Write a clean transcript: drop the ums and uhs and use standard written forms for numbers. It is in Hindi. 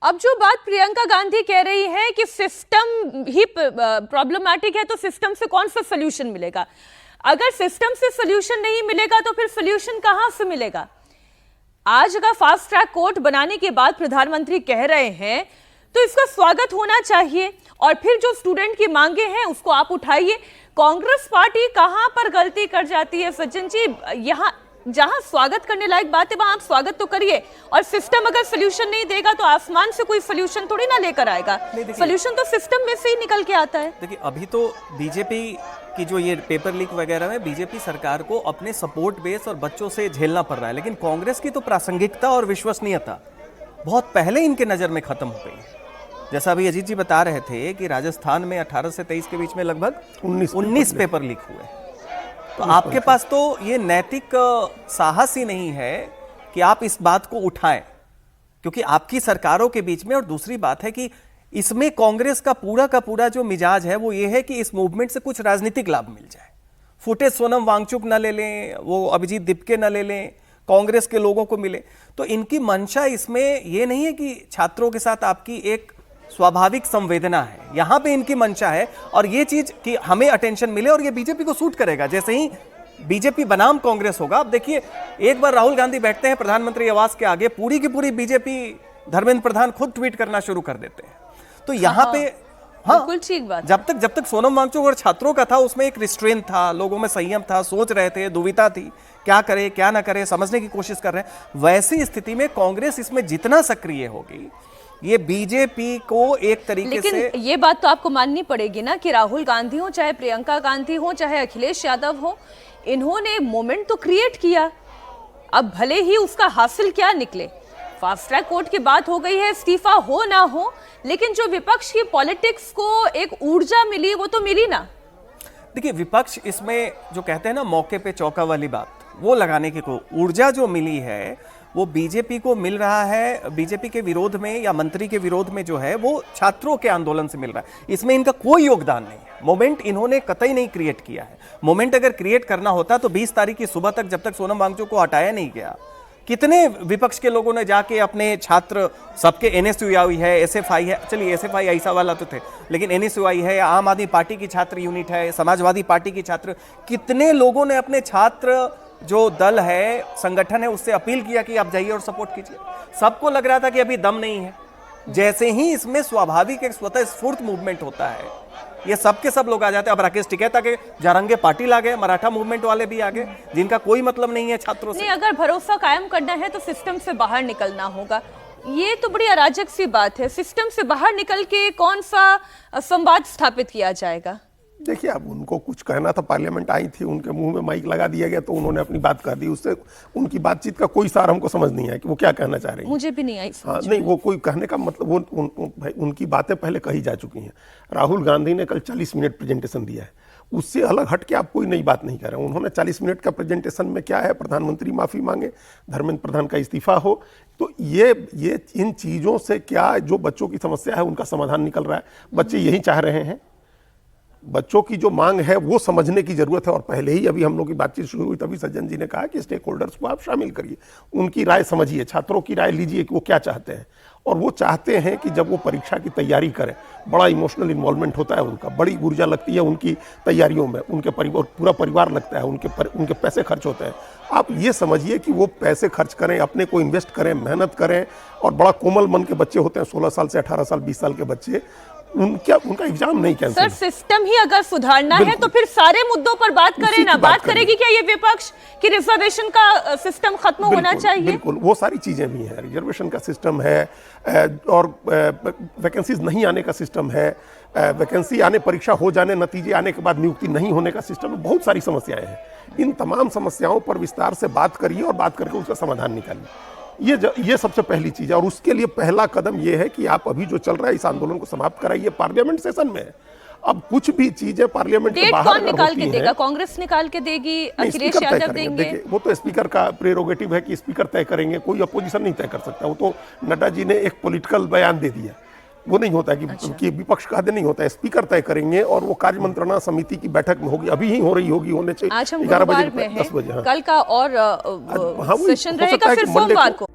अब जो बात प्रियंका गांधी कह रही है कि सिस्टम ही प्रॉब्लमैटिक है, तो सिस्टम से कौन सा सोल्यूशन मिलेगा? अगर सिस्टम से सोल्यूशन नहीं मिलेगा तो फिर सोल्यूशन कहां से मिलेगा? आज अगर फास्ट ट्रैक कोर्ट बनाने के बाद प्रधानमंत्री कह रहे हैं तो इसका स्वागत होना चाहिए, और फिर जो स्टूडेंट की मांगे हैं उसको आप उठाइए। कांग्रेस पार्टी कहां पर गलती कर जाती है सज्जन जी? यहां जहां स्वागत करने लायक बात है वहां आप स्वागत तो करिए, और सिस्टम अगर सोल्यूशन नहीं देगा तो आसमान से कोई सोल्यूशन थोड़ी ना लेकर आएगा। सोल्यूशन तो सिस्टम में से ही निकल के आता है। देखिए, अभी तो बीजेपी की जो ये पेपर लीक वगैरह में बीजेपी सरकार को अपने सपोर्ट बेस और बच्चों से झेलना पड़ रहा है, लेकिन कांग्रेस की तो प्रासंगिकता और विश्वसनीयता बहुत पहले इनके नजर में खत्म हो गई। जैसा अभी अजीत जी बता रहे थे कि राजस्थान में 18 से 23 के बीच में लगभग 19 पेपर लीक हुए, तो आपके पास तो ये नैतिक साहस ही नहीं है कि आप इस बात को उठाएं, क्योंकि आपकी सरकारों के बीच में। और दूसरी बात है कि इसमें कांग्रेस का पूरा जो मिजाज है वो ये है कि इस मूवमेंट से कुछ राजनीतिक लाभ मिल जाए। फुटेज सोनम वांगचुक न ले लें, वो अभिजीत दिपके न ले लें, कांग्रेस के लोगों को मिले। तो इनकी मंशा इसमें ये नहीं है कि छात्रों के साथ आपकी एक स्वाभाविक संवेदना है, यहां पे इनकी मंशा है, और ये चीज कि हमें अटेंशन मिले, और ये बीजेपी को सूट करेगा। जैसे ही बीजेपी बनाम कांग्रेस होगा, अब देखिए एक बार राहुल गांधी बैठते हैं प्रधानमंत्री आवास के आगे, पूरी की पूरी बीजेपी धर्मेंद्र प्रधान खुद ट्वीट करना शुरू कर देते हैं। तो यहाँ पे बिल्कुल ठीक बात। जब तक सोनम वांगचुक और छात्रों का था उसमें एक रिस्ट्रेंट था, लोगों में संयम था, सोच रहे थे, दुविधा थी, क्या करे क्या ना करे, समझने की कोशिश कर रहे हैं। वैसी स्थिति में कांग्रेस इसमें जितना सक्रिय होगी, ये बीजेपी को एक तरीके से। लेकिन ये बात तो आपको माननी पड़ेगी ना कि राहुल गांधी हो, चाहे प्रियंका गांधी हो, चाहे अखिलेश यादव हो, इन्होंने मोमेंट तो क्रिएट किया। अब भले ही उसका हासिल क्या निकले, फास्ट ट्रैक कोर्ट की बात हो गई है, इस्तीफा हो ना हो, लेकिन जो विपक्ष की पॉलिटिक्स को एक ऊर्जा मिली वो तो मिली ना। देखिए, विपक्ष इसमें जो कहते हैं ना मौके पे चौका वाली बात, वो लगाने की को ऊर्जा जो मिली है वो बीजेपी को मिल रहा है। बीजेपी के विरोध में या मंत्री के विरोध में जो है वो छात्रों के आंदोलन से मिल रहा है, इसमें इनका कोई योगदान नहीं है। मोमेंट इन्होंने कतई नहीं क्रिएट किया है। मोमेंट अगर क्रिएट करना होता तो 20 तारीख की सुबह तक, जब तक सोनम वांगचुक को हटाया नहीं गया, कितने विपक्ष के लोगों ने जाके अपने छात्र, सबके एनएसयूआई है, एसएफआई है, चलिए एसएफआई ऐसा वाला तो थे, लेकिन एनएसयूआई है, आम आदमी पार्टी की छात्र यूनिट है, समाजवादी पार्टी की छात्र, कितने लोगों ने अपने छात्र जो दल है, संगठन है, उससे अपील किया कि आप जाइए और सपोर्ट कीजिए। सबको लग रहा था कि अभी दम नहीं है। जैसे ही इसमें स्वाभाविक एक स्वतः स्फूर्त मूवमेंट होता है, ये सब के सब लोग आ जाते हैं। अब राकेश टिकैत के जारंगे पाटिल आ गए, मराठा मूवमेंट वाले भी आ गए, जिनका कोई मतलब नहीं है छात्रों से। नहीं, अगर भरोसा कायम करना है तो सिस्टम से बाहर निकलना होगा। ये तो बड़ी अराजक सी बात है। सिस्टम से बाहर निकल के कौन सा संवाद स्थापित किया जाएगा? देखिए, अब उनको कुछ कहना था, पार्लियामेंट आई थी, उनके मुंह में माइक लगा दिया गया तो उन्होंने अपनी बात कर दी। उससे उनकी बातचीत का कोई सार हमको समझ नहीं आया कि वो क्या कहना चाह रहे हैं। मुझे भी नहीं आई। हाँ, नहीं, वो कोई कहने का मतलब, वो उनकी बातें पहले कही जा चुकी हैं। राहुल गांधी ने कल 40 मिनट प्रेजेंटेशन दिया है, उससे अलग हट के आप कोई नई बात नहीं कर रहे हैं। उन्होंने 40 मिनट का प्रेजेंटेशन में क्या है, प्रधानमंत्री माफी मांगे, धर्मेंद्र प्रधान का इस्तीफा हो, तो ये इन चीजों से क्या जो बच्चों की समस्या है उनका समाधान निकल रहा है। बच्चे यही चाह रहे हैं, बच्चों की जो मांग है वो समझने की जरूरत है। और पहले ही अभी हम लोग की बातचीत शुरू हुई तभी सज्जन जी ने कहा कि स्टेक होल्डर्स को आप शामिल करिए, उनकी राय समझिए, छात्रों की राय लीजिए कि वो क्या चाहते हैं। और वो चाहते हैं कि जब वो परीक्षा की तैयारी करें, बड़ा इमोशनल इन्वॉल्वमेंट होता है उनका, बड़ी ऊर्जा लगती है उनकी तैयारियों में, उनके परिवार, पूरा परिवार लगता है, उनके पैसे खर्च होते हैं। आप ये समझिए कि वो पैसे खर्च करें, अपने को इन्वेस्ट करें, मेहनत करें, और बड़ा कोमल मन के बच्चे होते हैं, 16 साल से 18 साल 20 साल के बच्चे, उनका एग्जाम नहीं कैंसिल। सर, सिस्टम ही अगर सुधारना है तो फिर सारे मुद्दों पर बात करें ना। बात करेगी क्या ये विपक्ष कि रिजर्वेशन का सिस्टम खत्म होना चाहिए? बिल्कुल, वो सारी चीजें भी हैं। रिजर्वेशन का सिस्टम है, और वैकेंसीज नहीं आने का सिस्टम है, वैकेंसी आने, परीक्षा हो जाने, नतीजे आने के बाद नियुक्ति नहीं होने का सिस्टम है, बहुत सारी समस्याएं हैं। इन तमाम समस्याओं पर विस्तार से बात करिए और बात करके उसका समाधान निकालिए। ये सबसे पहली चीज है, और उसके लिए पहला कदम ये है कि आप अभी जो चल रहा है इस आंदोलन को समाप्त कराइए। पार्लियामेंट सेशन में अब कुछ भी चीजें पार्लियामेंट के बाहर कौन निकाल के देगा? कांग्रेस निकाल के देगी, अखिलेश यादव देंगे? देखिए, वो तो स्पीकर का प्रेरोगेटिव है कि स्पीकर तय करेंगे, कोई अपोजिशन नहीं तय कर सकता। वो तो नड्डा जी ने एक पॉलिटिकल बयान दे दिया, वो नहीं होता कि विपक्ष का नहीं होता है, स्पीकर तय करेंगे, और वो कार्य मंत्रणा समिति की बैठक में होगी, अभी ही हो रही होगी, होने चाहिए 11 बजे 10 बजे। कल का और सेशन रहेगा फिर सोमवार को।